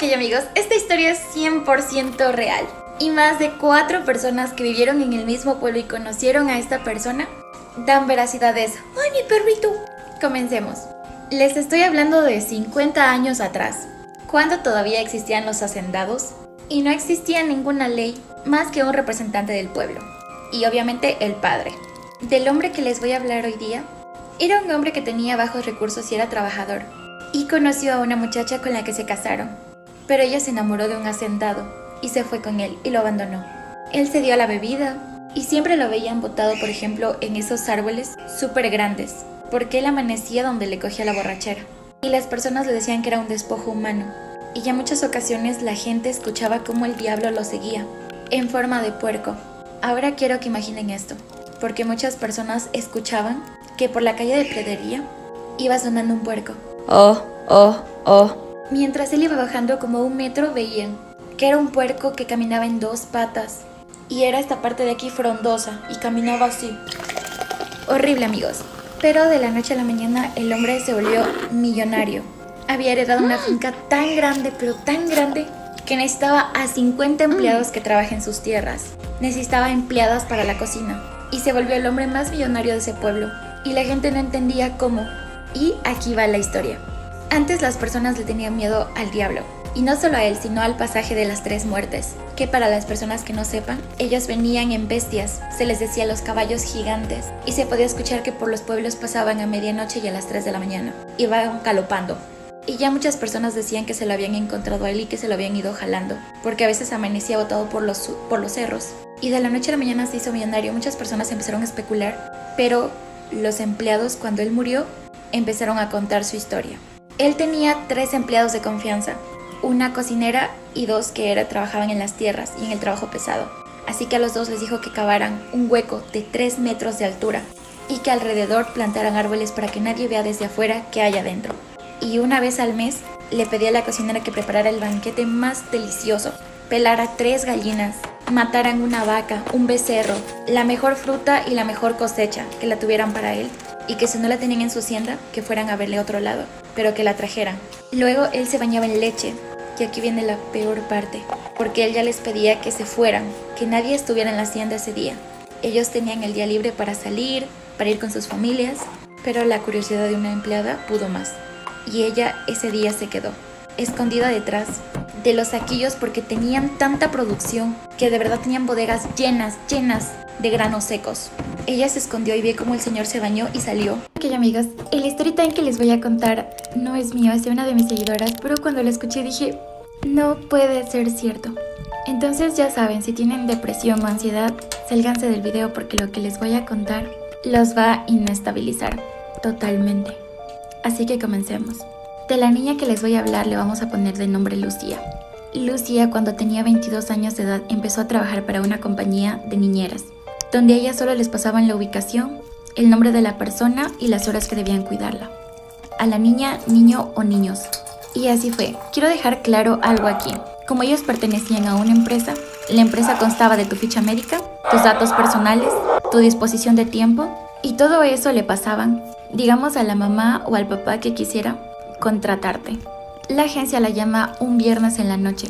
Ok amigos, esta historia es 100% real. Y más de 4 personas que vivieron en el mismo pueblo y conocieron a esta persona dan veracidad a eso. ¡Ay, mi perrito! Comencemos. Les estoy hablando de 50 años atrás, cuando todavía existían los hacendados y no existía ninguna ley más que un representante del pueblo. Y obviamente el padre. Del hombre que les voy a hablar hoy día, era un hombre que tenía bajos recursos y era trabajador. Y conoció a una muchacha con la que se casaron. Pero ella se enamoró de un hacendado y se fue con él y lo abandonó. Él se dio a la bebida y siempre lo veían botado, por ejemplo, en esos árboles súper grandes, porque él amanecía donde le cogía la borrachera. Y las personas le decían que era un despojo humano. Y ya muchas ocasiones la gente escuchaba cómo el diablo lo seguía, en forma de puerco. Ahora quiero que imaginen esto, porque muchas personas escuchaban que por la calle de Predería iba sonando un puerco. Oh, oh, oh. Mientras él iba bajando como 1 metro veían que era un puerco que caminaba en 2 patas y era esta parte de aquí frondosa y caminaba así. Horrible amigos. Pero de la noche a la mañana el hombre se volvió millonario. Había heredado una finca tan grande, pero tan grande, que necesitaba a 50 empleados que trabajen sus tierras. Necesitaba empleadas para la cocina y se volvió el hombre más millonario de ese pueblo. Y la gente no entendía cómo. Y aquí va la historia. Antes las personas le tenían miedo al diablo, y no solo a él, sino al pasaje de las 3 muertes, que para las personas que no sepan, ellos venían en bestias, se les decía los caballos gigantes, y se podía escuchar que por los pueblos pasaban a medianoche y a las 3 de la mañana, iban galopando. Y ya muchas personas decían que se lo habían encontrado a él y que se lo habían ido jalando, porque a veces amanecía botado por los cerros. Y de la noche a la mañana se hizo millonario, muchas personas empezaron a especular, pero los empleados cuando él murió empezaron a contar su historia. Él tenía 3 empleados de confianza, una cocinera y 2 que trabajaban en las tierras y en el trabajo pesado. Así que a los 2 les dijo que cavaran un hueco de 3 metros de altura y que alrededor plantaran árboles para que nadie vea desde afuera qué hay adentro. Y una vez al mes le pedía a la cocinera que preparara el banquete más delicioso, pelara 3 gallinas, mataran una vaca, un becerro, la mejor fruta y la mejor cosecha, que la tuvieran para él. Y que si no la tenían en su hacienda, que fueran a verle a otro lado, pero que la trajeran. Luego él se bañaba en leche, y aquí viene la peor parte, porque él ya les pedía que se fueran, que nadie estuviera en la hacienda ese día. Ellos tenían el día libre para salir, para ir con sus familias, pero la curiosidad de una empleada pudo más. Y ella ese día se quedó, escondida detrás de los saquillos porque tenían tanta producción que de verdad tenían bodegas llenas de granos secos. Ella se escondió y vio cómo el señor se bañó y salió. Ok amigas, el story time que les voy a contar no es mío, es de una de mis seguidoras, pero cuando lo escuché dije, no puede ser cierto. Entonces ya saben, si tienen depresión o ansiedad, sálganse del video porque lo que les voy a contar los va a inestabilizar totalmente. Así que comencemos. De la niña que les voy a hablar le vamos a poner de nombre Lucía. Lucía, cuando tenía 22 años de edad, empezó a trabajar para una compañía de niñeras, donde a ella solo les pasaban la ubicación, el nombre de la persona y las horas que debían cuidarla. A la niña, niño o niños. Y así fue. Quiero dejar claro algo aquí. Como ellos pertenecían a una empresa, la empresa constaba de tu ficha médica, tus datos personales, tu disposición de tiempo, y todo eso le pasaban, digamos, a la mamá o al papá que quisiera contratarte. La agencia la llama un viernes en la noche,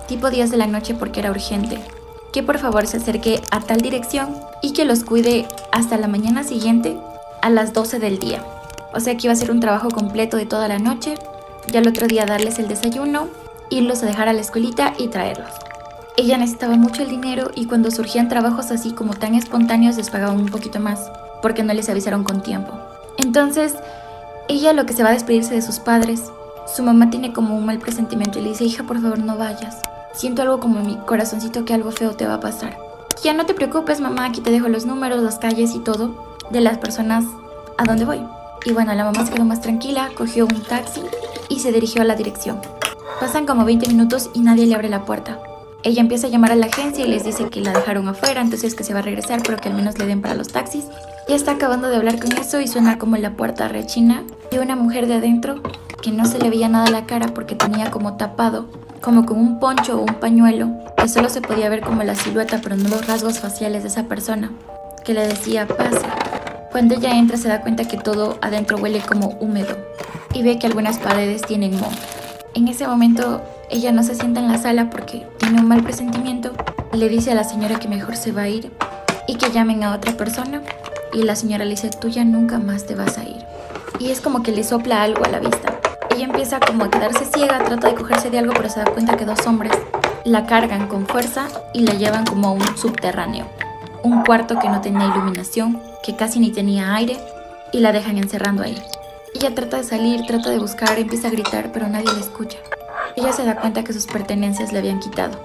tipo 10 de la noche porque era urgente, que por favor se acerque a tal dirección y que los cuide hasta la mañana siguiente a las 12 del día. O sea que iba a ser un trabajo completo de toda la noche, ya el otro día darles el desayuno, irlos a dejar a la escuelita y traerlos. Ella necesitaba mucho el dinero y cuando surgían trabajos así como tan espontáneos les pagaban un poquito más, porque no les avisaron con tiempo. Entonces, ella lo que se va a despedirse de sus padres, su mamá tiene como un mal presentimiento y le dice, hija, por favor no vayas. Siento algo como en mi corazoncito que algo feo te va a pasar. Ya no te preocupes, mamá, aquí te dejo los números, las calles y todo de las personas a donde voy. Y bueno, la mamá se quedó más tranquila, cogió un taxi y se dirigió a la dirección. Pasan como 20 minutos y nadie le abre la puerta. Ella empieza a llamar a la agencia y les dice que la dejaron afuera, entonces que se va a regresar, pero que al menos le den para los taxis. Ya está acabando de hablar con eso y suena como la puerta rechina y una mujer de adentro que no se le veía nada la cara porque tenía como tapado, como con un poncho o un pañuelo, que solo se podía ver como la silueta pero no los rasgos faciales de esa persona, que le decía pase. Cuando ella entra se da cuenta que todo adentro huele como húmedo y ve que algunas paredes tienen moho. En ese momento Ella no se sienta en la sala porque tiene un mal presentimiento. Le dice a la señora que mejor se va a ir y que llamen a otra persona. Y la señora le dice, tú ya nunca más te vas a ir. Y es como que le sopla algo a la vista. Ella empieza como a quedarse ciega, trata de cogerse de algo, pero se da cuenta que dos hombres la cargan con fuerza y la llevan como a un subterráneo. Un cuarto que no tenía iluminación, que casi ni tenía aire, y la dejan encerrando ahí. Ella trata de salir, trata de buscar, empieza a gritar, pero nadie la escucha. Ella se da cuenta que sus pertenencias le habían quitado.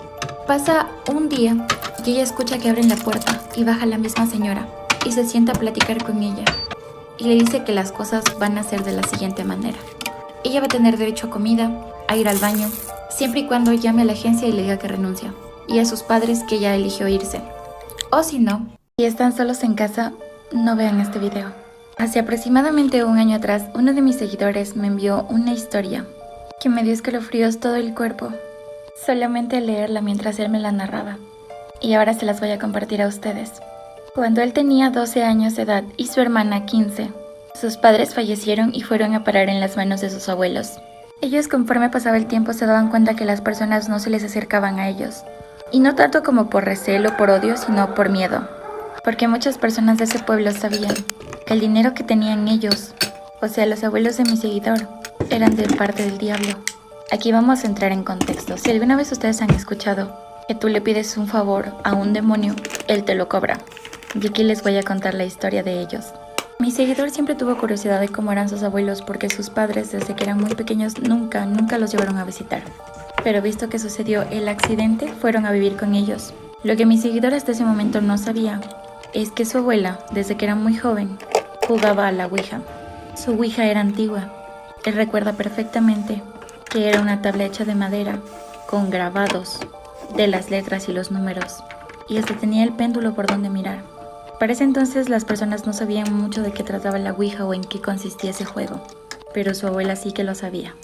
Pasa un día y ella escucha que abren la puerta y baja la misma señora y se sienta a platicar con ella. Y le dice que las cosas van a ser de la siguiente manera. Ella va a tener derecho a comida, a ir al baño, siempre y cuando llame a la agencia y le diga que renuncia. Y a sus padres que ella eligió irse. O si no, si están solos en casa, no vean este video. Hace aproximadamente un año atrás, uno de mis seguidores me envió una historia que me dio escalofríos todo el cuerpo, solamente al leerla mientras él me la narraba. Y ahora se las voy a compartir a ustedes. Cuando él tenía 12 años de edad y su hermana 15, sus padres fallecieron y fueron a parar en las manos de sus abuelos. Ellos, conforme pasaba el tiempo, se daban cuenta que las personas no se les acercaban a ellos. Y no tanto como por recelo o por odio, sino por miedo. Porque muchas personas de ese pueblo sabían que el dinero que tenían ellos, o sea, los abuelos de mi seguidor, eran de parte del diablo. Aquí vamos a entrar en contexto. Si alguna vez ustedes han escuchado que tú le pides un favor a un demonio, él te lo cobra. Y aquí les voy a contar la historia de ellos. Mi seguidor siempre tuvo curiosidad de cómo eran sus abuelos porque sus padres, desde que eran muy pequeños, nunca los llevaron a visitar. Pero visto que sucedió el accidente, fueron a vivir con ellos. Lo que mi seguidor hasta ese momento no sabía es que su abuela, desde que era muy joven, jugaba a la Ouija. Su Ouija era antigua. Él recuerda perfectamente que era una tabla hecha de madera con grabados de las letras y los números, y hasta tenía el péndulo por donde mirar. Para ese entonces las personas no sabían mucho de qué trataba la Ouija o en qué consistía ese juego, pero su abuela sí que lo sabía.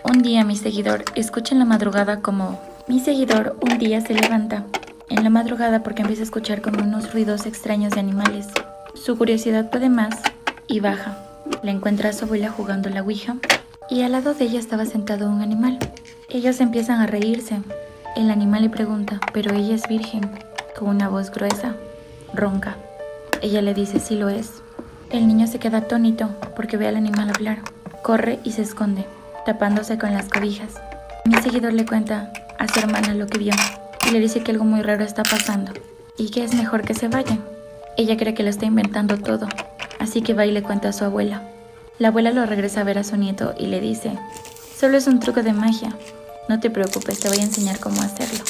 Un día mi seguidor escucha en la madrugada como... Mi seguidor un día se levanta en la madrugada porque empieza a escuchar como unos ruidos extraños de animales. Su curiosidad puede más y baja. Le encuentra a su abuela jugando la Ouija y al lado de ella estaba sentado un animal. Ellos empiezan a reírse. El animal le pregunta, pero ella es virgen, con una voz gruesa, ronca. Ella le dice, sí lo es. El niño se queda atónito porque ve al animal hablar. Corre y se esconde, tapándose con las cobijas. Mi seguidor le cuenta a su hermana lo que vio y le dice que algo muy raro está pasando y que es mejor que se vayan. Ella cree que lo está inventando todo, así que va y le cuenta a su abuela. La abuela lo regresa a ver a su nieto y le dice, solo es un truco de magia, no te preocupes, te voy a enseñar cómo hacerlo.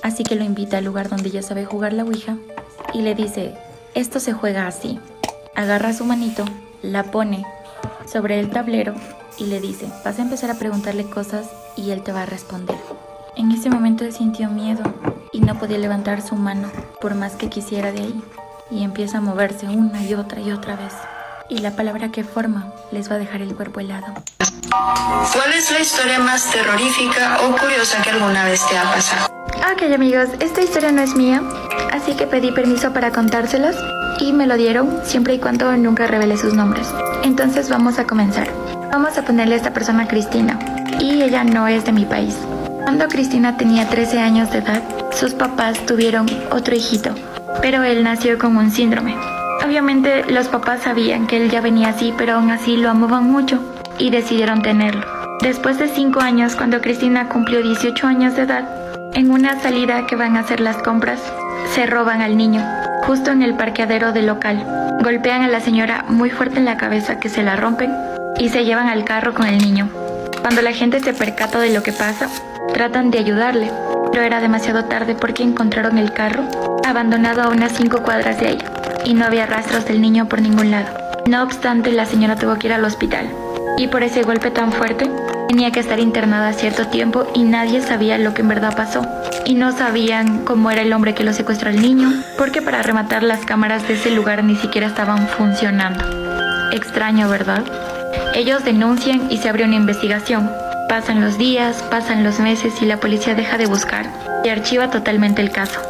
Así que lo invita al lugar donde ella sabe jugar la Ouija y le dice, esto se juega así. Agarra su manito, la pone sobre el tablero y le dice, vas a empezar a preguntarle cosas y él te va a responder. En ese momento él sintió miedo y no podía levantar su mano por más que quisiera de ahí, y empieza a moverse una y otra vez, y la palabra que forma les va a dejar el cuerpo helado. ¿Cuál es la historia más terrorífica o curiosa que alguna vez te ha pasado? Ok amigos, esta historia no es mía, así que pedí permiso para contárselos y me lo dieron siempre y cuando nunca revele sus nombres. Entonces vamos a comenzar. Vamos a ponerle a esta persona Cristina, y ella no es de mi país. Cuando Cristina tenía 13 años de edad, sus papás tuvieron otro hijito, pero él nació con un síndrome. Obviamente los papás sabían que él ya venía así, pero aún así lo amaban mucho y decidieron tenerlo. Después de 5 años, cuando Cristina cumplió 18 años de edad, en una salida que van a hacer las compras, se roban al niño, justo en el parqueadero del local. Golpean a la señora muy fuerte en la cabeza que se la rompen y se llevan al carro con el niño. Cuando la gente se percata de lo que pasa, tratan de ayudarle, pero era demasiado tarde porque encontraron el carro abandonado a unas 5 cuadras de ahí y no había rastros del niño por ningún lado. No obstante, la señora tuvo que ir al hospital y por ese golpe tan fuerte tenía que estar internada cierto tiempo y nadie sabía lo que en verdad pasó. Y no sabían cómo era el hombre que lo secuestró al niño, porque para rematar las cámaras de ese lugar ni siquiera estaban funcionando. Extraño, ¿verdad? Ellos denuncian y se abre una investigación. Pasan los días, pasan los meses y la policía deja de buscar y archiva totalmente el caso.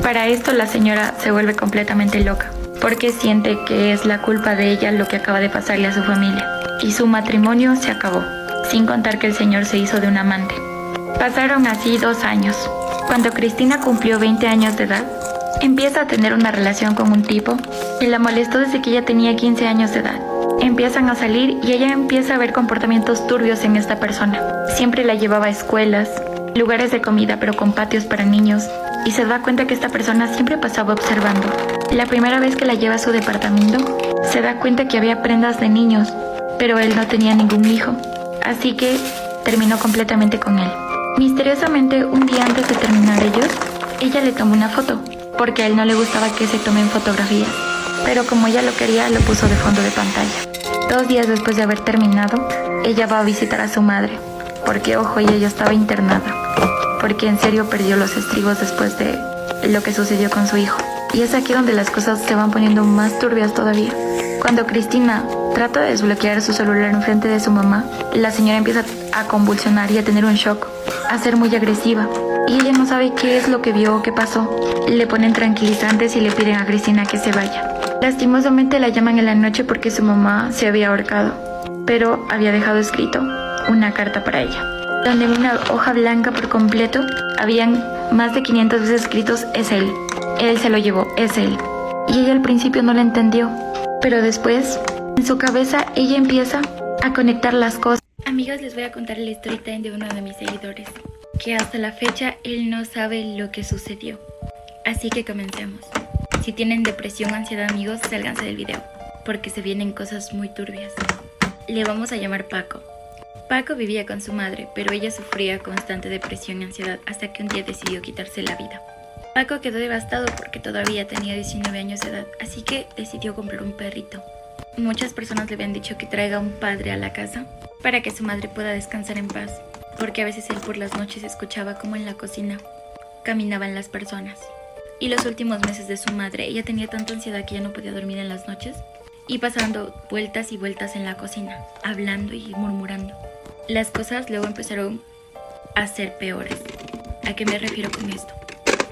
Para esto la señora se vuelve completamente loca, porque siente que es la culpa de ella lo que acaba de pasarle a su familia. Y su matrimonio se acabó, sin contar que el señor se hizo de un amante. Pasaron así 2 años. Cuando Cristina cumplió 20 años de edad, empieza a tener una relación con un tipo que la molestó desde que ella tenía 15 años de edad. Empiezan a salir y ella empieza a ver comportamientos turbios en esta persona. Siempre la llevaba a escuelas, lugares de comida pero con patios para niños, y se da cuenta que esta persona siempre pasaba observando. La primera vez que la lleva a su departamento, se da cuenta que había prendas de niños, pero él no tenía ningún hijo, así que terminó completamente con él. Misteriosamente, un día antes de terminar ellos, ella le tomó una foto, porque a él no le gustaba que se tomen fotografías, pero como ella lo quería, lo puso de fondo de pantalla. 2 días después de haber terminado, ella va a visitar a su madre, porque ojo, ella ya estaba internada, porque en serio perdió los estribos después de lo que sucedió con su hijo. Y es aquí donde las cosas se van poniendo más turbias todavía. Cuando Cristina trata de desbloquear su celular en frente de su mamá, la señora empieza a convulsionar y a tener un shock, a ser muy agresiva. Y ella no sabe qué es lo que vio o qué pasó. Le ponen tranquilizantes y le piden a Cristina que se vaya. Lastimosamente la llaman en la noche porque su mamá se había ahorcado, pero había dejado escrito una carta para ella, donde en una hoja blanca por completo habían más de 500 veces escritos "es él se lo llevó, es él". Y ella al principio no lo entendió, pero después en su cabeza ella empieza a conectar las cosas. Amigos, les voy a contar la story time de uno de mis seguidores, que hasta la fecha él no sabe lo que sucedió. Así que comencemos. Si tienen depresión o ansiedad, amigos, sálganse del video, porque se vienen cosas muy turbias. Le vamos a llamar Paco. Paco vivía con su madre, pero ella sufría constante depresión y ansiedad hasta que un día decidió quitarse la vida. Paco quedó devastado porque todavía tenía 19 años de edad, así que decidió comprar un perrito. Muchas personas le habían dicho que traiga un padre a la casa para que su madre pueda descansar en paz, porque a veces él por las noches escuchaba como en la cocina caminaban las personas. Y los últimos meses de su madre, ella tenía tanta ansiedad que ya no podía dormir en las noches y pasando vueltas y vueltas en la cocina, hablando y murmurando. Las cosas luego empezaron a ser peores. ¿A qué me refiero con esto?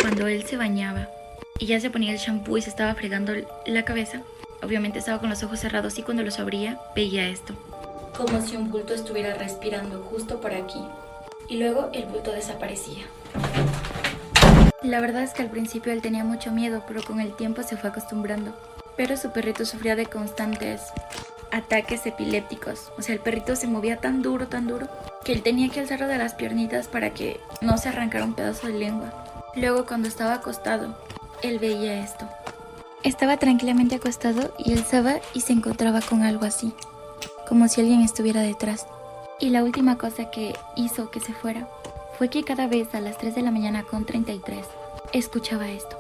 Cuando él se bañaba y ya se ponía el shampoo y se estaba fregando la cabeza, obviamente estaba con los ojos cerrados y cuando los abría veía esto, como si un bulto estuviera respirando justo por aquí, y luego el bulto desaparecía. La verdad es que al principio él tenía mucho miedo, pero con el tiempo se fue acostumbrando. Pero su perrito sufría de constantes ataques epilépticos. O sea, el perrito se movía tan duro, que él tenía que alzarlo de las piernitas para que no se arrancara un pedazo de lengua. Luego, cuando estaba acostado, él veía esto. Estaba tranquilamente acostado y alzaba y se encontraba con algo así, como si alguien estuviera detrás. Y la última cosa que hizo que se fuera fue que cada vez a las 3 de la mañana con 33 escuchaba esto.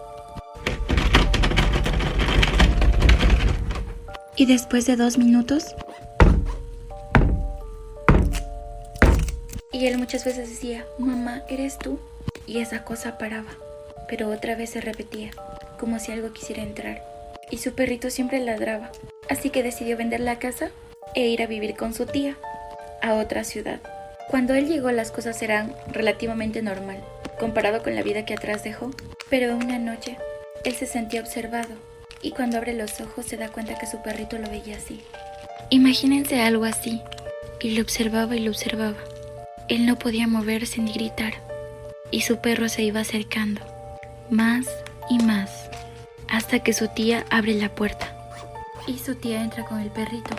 Y después de 2 minutos, y él muchas veces decía, mamá, ¿eres tú? Y esa cosa paraba, pero otra vez se repetía, como si algo quisiera entrar. Y su perrito siempre ladraba, así que decidió vender la casa e ir a vivir con su tía a otra ciudad. Cuando él llegó, las cosas eran relativamente normal, comparado con la vida que atrás dejó, pero una noche él se sentía observado y cuando abre los ojos se da cuenta que su perrito lo veía así. Imagínense algo así, y lo observaba y lo observaba. Él no podía moverse ni gritar, y su perro se iba acercando, más y más, hasta que su tía abre la puerta. Y su tía entra con el perrito,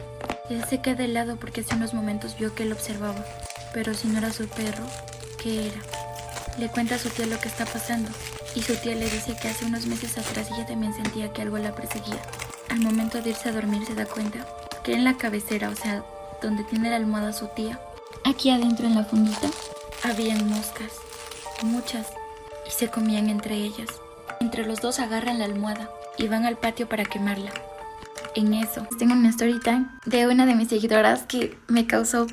y él se queda helado porque hace unos momentos vio que él observaba. Pero si no era su perro, ¿qué era? Le cuenta a su tía lo que está pasando, y su tía le dice que hace unos meses atrás ella también sentía que algo la perseguía. Al momento de irse a dormir se da cuenta que en la cabecera, o sea, donde tiene la almohada su tía, aquí adentro en la fundita, habían moscas, muchas, y se comían entre ellas. Entre los dos agarran la almohada y van al patio para quemarla. En eso, tengo una story time de una de mis seguidoras que me causó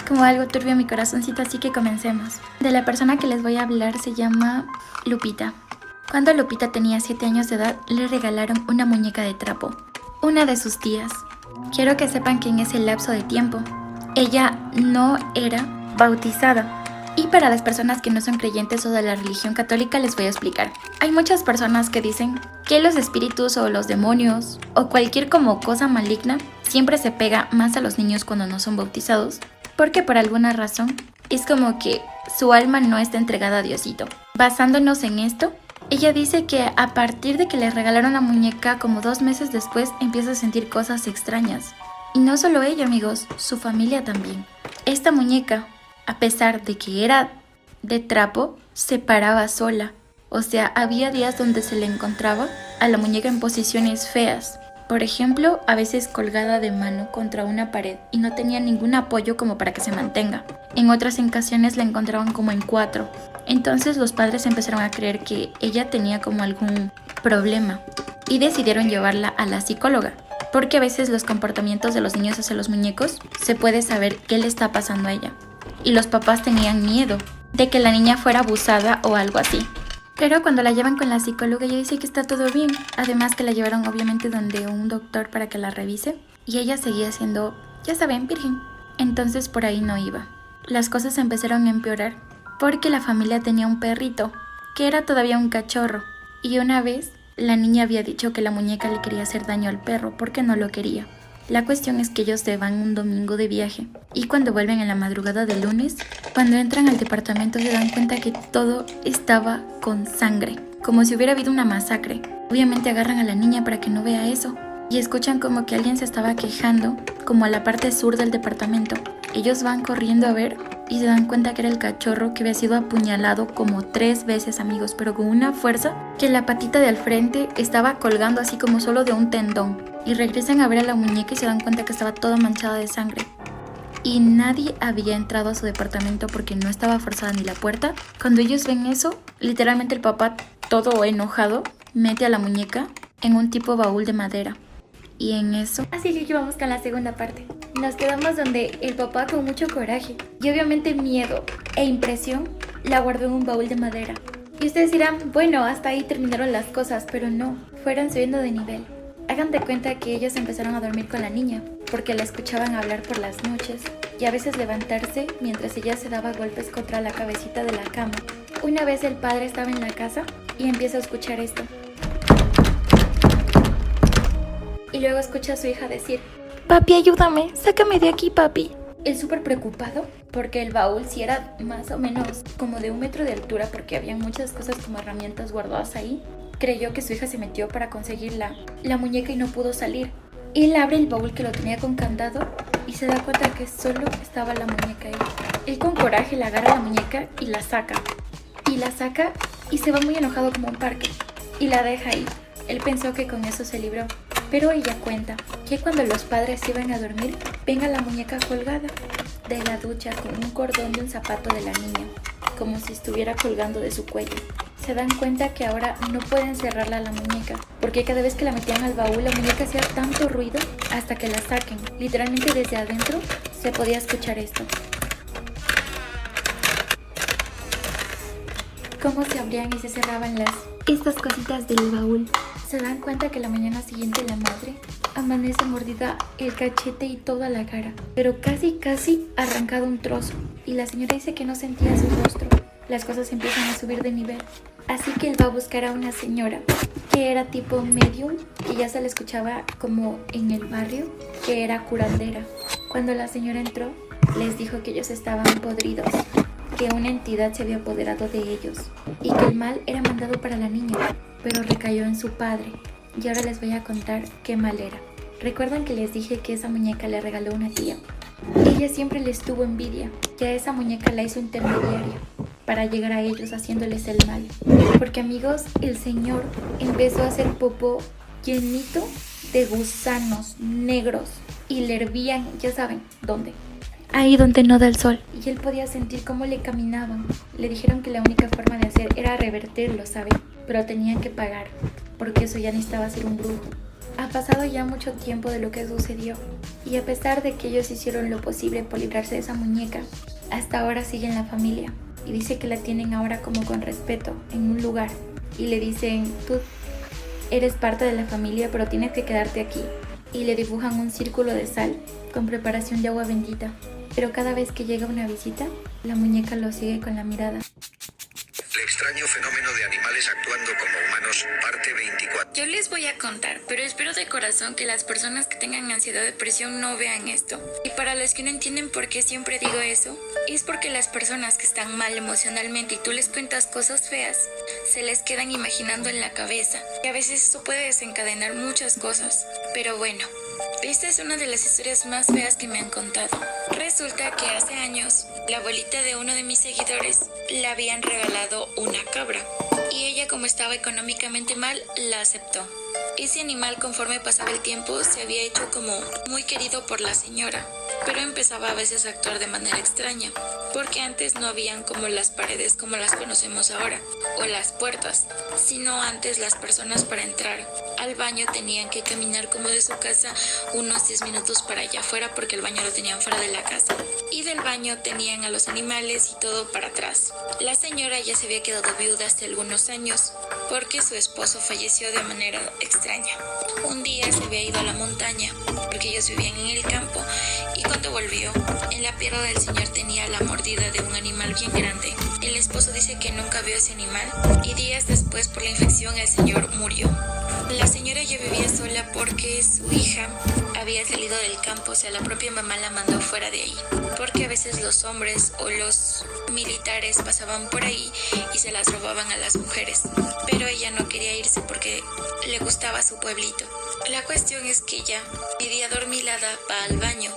como algo turbio en mi corazoncito, así que comencemos. De la persona que les voy a hablar se llama Lupita. Cuando Lupita tenía 7 años de edad, le regalaron una muñeca de trapo, una de sus tías. Quiero que sepan que en ese lapso de tiempo, ella no era bautizada. Y para las personas que no son creyentes o de la religión católica les voy a explicar. Hay muchas personas que dicen que los espíritus o los demonios o cualquier como cosa maligna siempre se pega más a los niños cuando no son bautizados, porque por alguna razón es como que su alma no está entregada a Diosito. Basándonos en esto, ella dice que a partir de que le regalaron la muñeca, como 2 meses después, empieza a sentir cosas extrañas. Y no solo ella, amigos, su familia también. Esta muñeca, a pesar de que era de trapo, se paraba sola. O sea, había días donde se le encontraba a la muñeca en posiciones feas. Por ejemplo, a veces colgada de mano contra una pared y no tenía ningún apoyo como para que se mantenga. En otras ocasiones la encontraban como en 4. Entonces los padres empezaron a creer que ella tenía como algún problema y decidieron llevarla a la psicóloga. Porque a veces los comportamientos de los niños hacia los muñecos se puede saber qué le está pasando a ella. Y los papás tenían miedo de que la niña fuera abusada o algo así. Pero cuando la llevan con la psicóloga, ella dice que está todo bien. Además que la llevaron obviamente donde un doctor para que la revise. Y ella seguía siendo, ya saben, virgen. Entonces por ahí no iba. Las cosas empezaron a empeorar porque la familia tenía un perrito, que era todavía un cachorro. Y una vez la niña había dicho que la muñeca le quería hacer daño al perro porque no lo quería. La cuestión es que ellos se van un domingo de viaje y cuando vuelven en la madrugada del lunes, cuando entran al departamento se dan cuenta que todo estaba con sangre, como si hubiera habido una masacre. Obviamente agarran a la niña para que no vea eso y escuchan como que alguien se estaba quejando, como a la parte sur del departamento. Ellos van corriendo a ver y se dan cuenta que era el cachorro que había sido apuñalado como 3 veces, amigos, pero con una fuerza que la patita de al frente estaba colgando así como solo de un tendón. Y regresan a ver a la muñeca y se dan cuenta que estaba toda manchada de sangre. Y nadie había entrado a su departamento porque no estaba forzada ni la puerta. Cuando ellos ven eso, literalmente el papá, todo enojado, mete a la muñeca en un tipo baúl de madera. Y en eso... Así que aquí vamos con la segunda parte. Nos quedamos donde el papá, con mucho coraje y obviamente miedo e impresión, la guardó en un baúl de madera. Y ustedes dirán, bueno, hasta ahí terminaron las cosas, pero no, fueron subiendo de nivel. Hagan de cuenta que ellos empezaron a dormir con la niña, porque la escuchaban hablar por las noches y a veces levantarse mientras ella se daba golpes contra la cabecita de la cama. Una vez el padre estaba en la casa y empieza a escuchar esto. Y luego escucha a su hija decir, papi, ayúdame, sácame de aquí, papi. Él súper preocupado, porque el baúl sí era más o menos como de 1 metro de altura, porque había muchas cosas como herramientas guardadas ahí. Creyó que su hija se metió para conseguir la muñeca y no pudo salir. Él abre el baúl que lo tenía con candado y se da cuenta que solo estaba la muñeca ahí. Él con coraje le agarra la muñeca y la saca. Y se va muy enojado como un parque. Y la deja ahí. Él pensó que con eso se libró. Pero ella cuenta que cuando los padres iban a dormir, ven a la muñeca colgada de la ducha con un cordón de un zapato de la niña, como si estuviera colgando de su cuello. Se dan cuenta que ahora no pueden cerrarla a la muñeca, porque cada vez que la metían al baúl, la muñeca hacía tanto ruido hasta que la saquen. Literalmente desde adentro se podía escuchar esto. Cómo se abrían y se cerraban estas cositas del baúl. Se dan cuenta que la mañana siguiente la madre amanece mordida el cachete y toda la cara, pero casi arrancado un trozo. Y la señora dice que no sentía su rostro. Las cosas empiezan a subir de nivel. Así que él va a buscar a una señora que era tipo medium, que ya se le escuchaba como en el barrio, que era curandera. Cuando la señora entró, les dijo que ellos estaban podridos, que una entidad se había apoderado de ellos y que el mal era mandado para la niña, pero recayó en su padre. Y ahora les voy a contar qué mal era. ¿Recuerdan que les dije que esa muñeca le regaló una tía? Ella siempre les tuvo envidia, que a esa muñeca la hizo intermediaria para llegar a ellos haciéndoles el mal. Porque, amigos, el señor empezó a hacer popó llenito de gusanos negros y le hervían, ya saben, ¿dónde? Ahí donde no da el sol. Y él podía sentir cómo le caminaban. Le dijeron que la única forma de hacer era revertirlo, ¿saben? Pero tenían que pagar, porque eso ya necesitaba ser un brujo. Ha pasado ya mucho tiempo de lo que sucedió, y a pesar de que ellos hicieron lo posible por librarse de esa muñeca, hasta ahora sigue en la familia. Y dice que la tienen ahora como con respeto, en un lugar. Y le dicen, tú eres parte de la familia, pero tienes que quedarte aquí. Y le dibujan un círculo de sal con preparación de agua bendita. Pero cada vez que llega una visita, la muñeca lo sigue con la mirada. extraño fenómeno de animales actuando como humanos, parte 24. Yo les voy a contar, pero espero de corazón que las personas que tengan ansiedad o depresión no vean esto. Y para los que no entienden por qué siempre digo eso, es porque las personas que están mal emocionalmente y tú les cuentas cosas feas, se les quedan imaginando en la cabeza. Y a veces eso puede desencadenar muchas cosas. Pero bueno, esta es una de las historias más feas que me han contado. Resulta que hace años, la abuelita de uno de mis seguidores le habían regalado una cabra. Y ella, como estaba económicamente mal, la aceptó. Ese animal, conforme pasaba el tiempo, se había hecho como muy querido por la señora, pero empezaba a veces a actuar de manera extraña, porque antes no habían como las paredes como las conocemos ahora, o las puertas, sino antes las personas para entrar al baño tenían que caminar como de su casa unos 10 minutos para allá afuera, porque el baño lo tenían fuera de la casa, y del baño tenían a los animales y todo para atrás. La señora ya se había quedado viuda hace algunos años, porque su esposo falleció de manera extraña. Un día se había ido a la montaña, porque ellos vivían en el campo, y cuando volvió, en la pierna del señor tenía la mordida de un animal bien grande. El esposo dice que nunca vio ese animal, y días después, por la infección, el señor murió. La señora ya vivía sola porque su hija había salido del campo, o sea, la propia mamá la mandó fuera de ahí, porque a veces los hombres o los militares pasaban por ahí y se las robaban a las mujeres, pero ella no quería irse porque le gustaba su pueblito. La cuestión es que ella, media dormilada, va al baño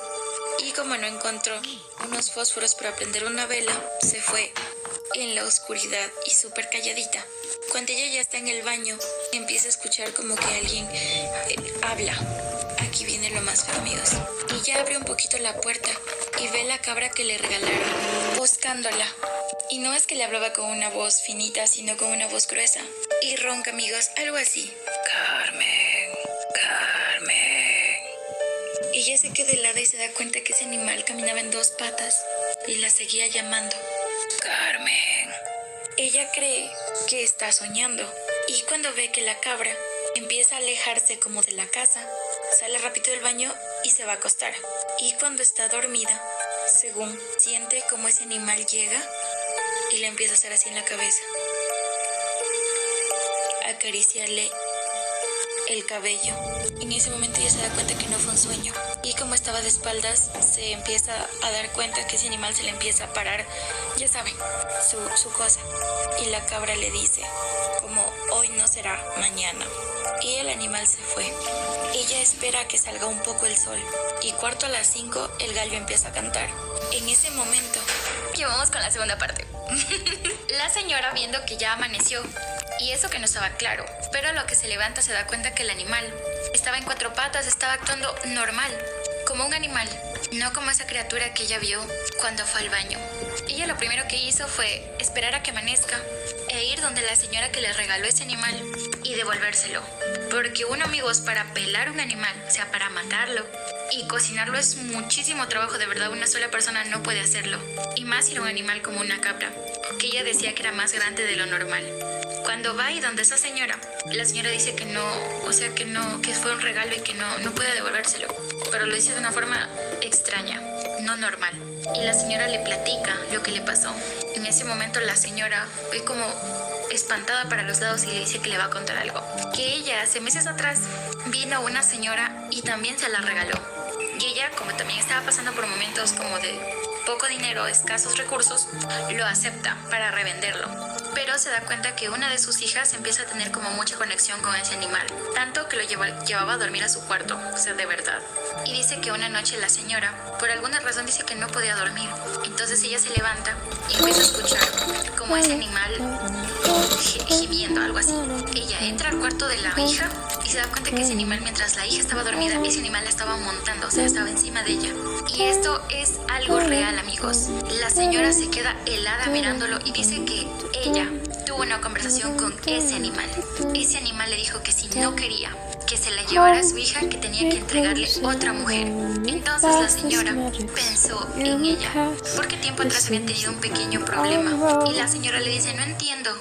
y como no encontró unos fósforos para prender una vela, se fue en la oscuridad y súper calladita. Cuando ella ya está en el baño, empieza a escuchar como que alguien habla. Aquí viene lo más feo, amigos. Y ya abre un poquito la puerta y ve la cabra que le regalaron, buscándola. Y no es que le hablaba con una voz finita, sino con una voz gruesa. Y ronca, amigos, algo así. Carmen, Carmen. Ella se queda helada y se da cuenta que ese animal caminaba en 2 patas y la seguía llamando. Carmen. Ella cree que está soñando y cuando ve que la cabra empieza a alejarse como de la casa, sale rápido del baño y se va a acostar. Y cuando está dormida, según siente como ese animal llega y le empieza a hacer así en la cabeza, acariciarle el cabello. En ese momento ella se da cuenta que no fue un sueño y como estaba de espaldas se empieza a dar cuenta que ese animal se le empieza a parar, ya saben, su cosa, y la cabra le dice como hoy no será mañana, y el animal se fue. Ella espera a que salga un poco el sol y 4:45 el gallo empieza a cantar. En ese momento que vamos con la segunda parte. La señora, viendo que ya amaneció y eso que no estaba claro, pero a lo que se levanta se da cuenta que el animal estaba en 4 patas, estaba actuando normal, como un animal, no como esa criatura que ella vio cuando fue al baño. Ella lo primero que hizo fue esperar a que amanezca e ir donde la señora que le regaló ese animal y devolvérselo, porque amigos, para pelar un animal, o sea, para matarlo y cocinarlo es muchísimo trabajo, de verdad, una sola persona no puede hacerlo, y más si era un animal como una cabra, que ella decía que era más grande de lo normal. Cuando va y donde esa señora, la señora dice que no, o sea que no, que fue un regalo y que no puede devolvérselo, pero lo dice de una forma extraña, no normal. Y la señora le platica lo que le pasó. En ese momento la señora ve como espantada para los lados y le dice que le va a contar algo. Que ella hace meses atrás vino una señora y también se la regaló. Y ella, como también estaba pasando por momentos como de poco dinero, escasos recursos, lo acepta para revenderlo. Pero se da cuenta que una de sus hijas empieza a tener como mucha conexión con ese animal, tanto que lo llevaba a dormir a su cuarto, o sea, de verdad. Y dice que una noche la señora, por alguna razón, dice que no podía dormir. Entonces ella se levanta y empieza a escuchar como ese animal gimiendo, algo así. Ella entra al cuarto de la hija y se da cuenta que ese animal, mientras la hija estaba dormida, ese animal la estaba montando, o sea, estaba encima de ella. Y esto es algo real, amigos. La señora se queda helada mirándolo y dice que ella tuvo una conversación con ese animal. Ese animal le dijo que si no quería que se la llevara a su hija, que tenía que entregarle otra mujer. Entonces la señora pensó en ella, porque tiempo atrás habían tenido un pequeño problema. Y la señora le dice, no entiendo.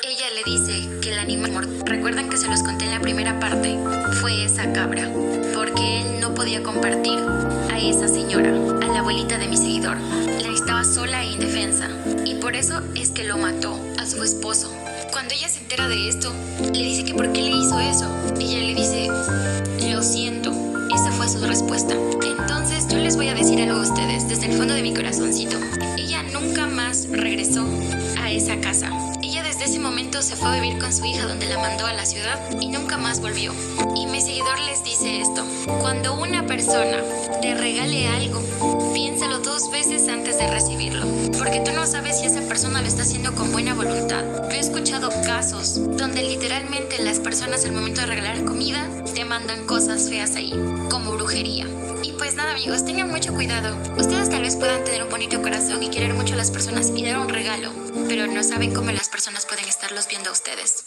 Ella le dice que el animal, recuerdan que se los conté en la primera parte, fue esa cabra, porque él no podía compartir a esa señora, a la abuelita de mi seguidor. La estaba sola e indefensa, y por por eso es que lo mató a su esposo. Cuando ella se entera de esto, le dice que por qué le hizo eso. Ella le dice, lo siento. Esa fue su respuesta. Entonces yo les voy a decir algo a ustedes desde el fondo de mi corazoncito. Ella nunca más regresó a esa casa. Ella desde ese momento se fue a vivir con su hija donde la mandó a la ciudad y nunca más volvió. Y mi seguidor les dice esto: cuando una persona te regale algo, piénsalo 2 veces antes de recibirlo, porque tú no sabes si esa persona lo está haciendo con buena voluntad. Yo he escuchado casos donde literalmente las personas al momento de regalar comida te mandan cosas feas ahí, como brujería. Y pues nada, amigos, tengan mucho cuidado. Ustedes tal vez puedan tener un bonito corazón y querer mucho a las personas y dar un regalo, pero no saben cómo las personas pueden estarlos viendo a ustedes.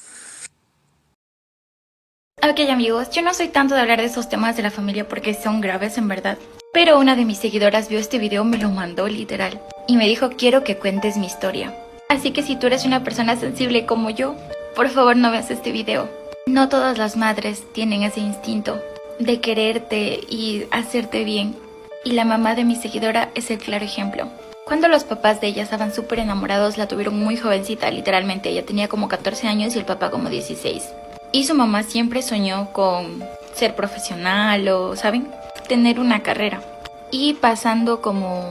Ok, amigos, yo no soy tanto de hablar de esos temas de la familia porque son graves en verdad, pero una de mis seguidoras vio este video, me lo mandó literal y me dijo: quiero que cuentes mi historia. Así que si tú eres una persona sensible como yo, por favor no veas este video. No todas las madres tienen ese instinto de quererte y hacerte bien, y la mamá de mi seguidora es el claro ejemplo. Cuando los papás de ella estaban súper enamorados, la tuvieron muy jovencita, literalmente ella tenía como 14 años y el papá como 16. Y su mamá siempre soñó con ser profesional o, ¿saben?, tener una carrera. Y pasando como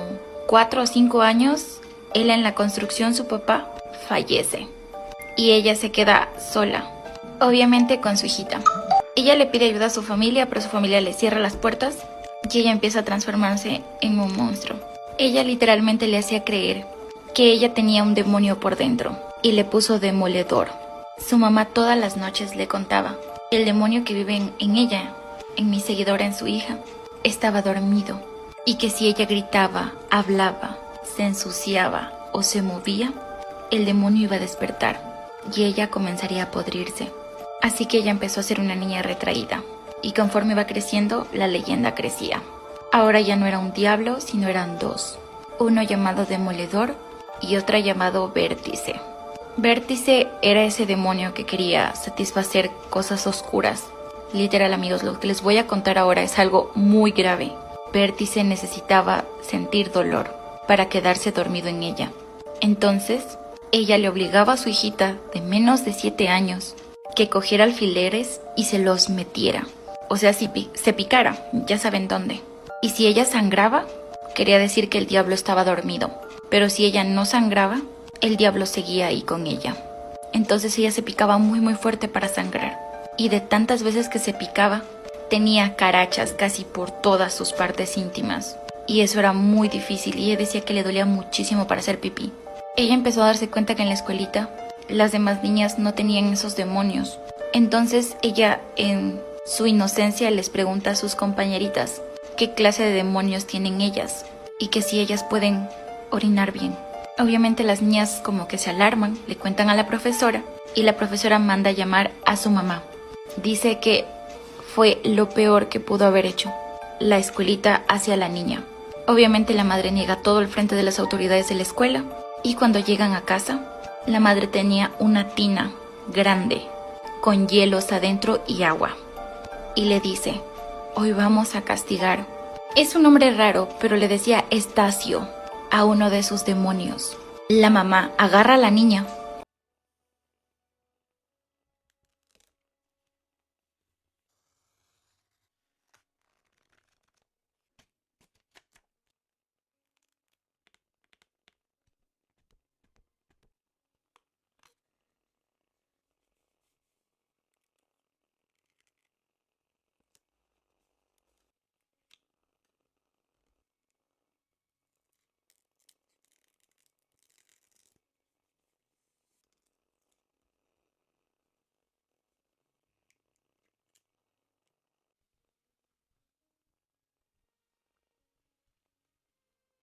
4 o 5 años, él en la construcción, su papá fallece. Y ella se queda sola, obviamente con su hijita. Ella le pide ayuda a su familia, pero su familia le cierra las puertas y ella empieza a transformarse en un monstruo. Ella literalmente le hacía creer que ella tenía un demonio por dentro y le puso demoledor. Su mamá todas las noches le contaba: el demonio que vive en ella, en mi seguidora, en su hija, estaba dormido, y que si ella gritaba, hablaba, se ensuciaba o se movía, el demonio iba a despertar y ella comenzaría a podrirse. Así que ella empezó a ser una niña retraída, y conforme iba creciendo, la leyenda crecía. Ahora ya no era un diablo, sino eran 2, uno llamado Demoledor y otra llamado Vértice. Vértice era ese demonio que quería satisfacer cosas oscuras. Literal, amigos, lo que les voy a contar ahora es algo muy grave. Vértice necesitaba sentir dolor para quedarse dormido en ella. Entonces, ella le obligaba a su hijita de menos de 7 años que cogiera alfileres y se los metiera. O sea, si se picara, ya saben dónde. Y si ella sangraba, quería decir que el diablo estaba dormido. Pero si ella no sangraba, el diablo seguía ahí con ella. Entonces ella se picaba muy muy fuerte para sangrar. Y de tantas veces que se picaba, tenía carachas casi por todas sus partes íntimas. Y eso era muy difícil y ella decía que le dolía muchísimo para hacer pipí. Ella empezó a darse cuenta que en la escuelita las demás niñas no tenían esos demonios. Entonces ella, en su inocencia, les pregunta a sus compañeritas qué clase de demonios tienen ellas y que si ellas pueden orinar bien. Obviamente las niñas como que se alarman, le cuentan a la profesora y la profesora manda a llamar a su mamá. Dice que fue lo peor que pudo haber hecho la escuelita hacia la niña. Obviamente la madre niega todo al frente de las autoridades de la escuela, y cuando llegan a casa, la madre tenía una tina grande con hielos adentro y agua. Y le dice: hoy vamos a castigar. Es un nombre raro, pero le decía Estacio a uno de sus demonios. La mamá agarra a la niña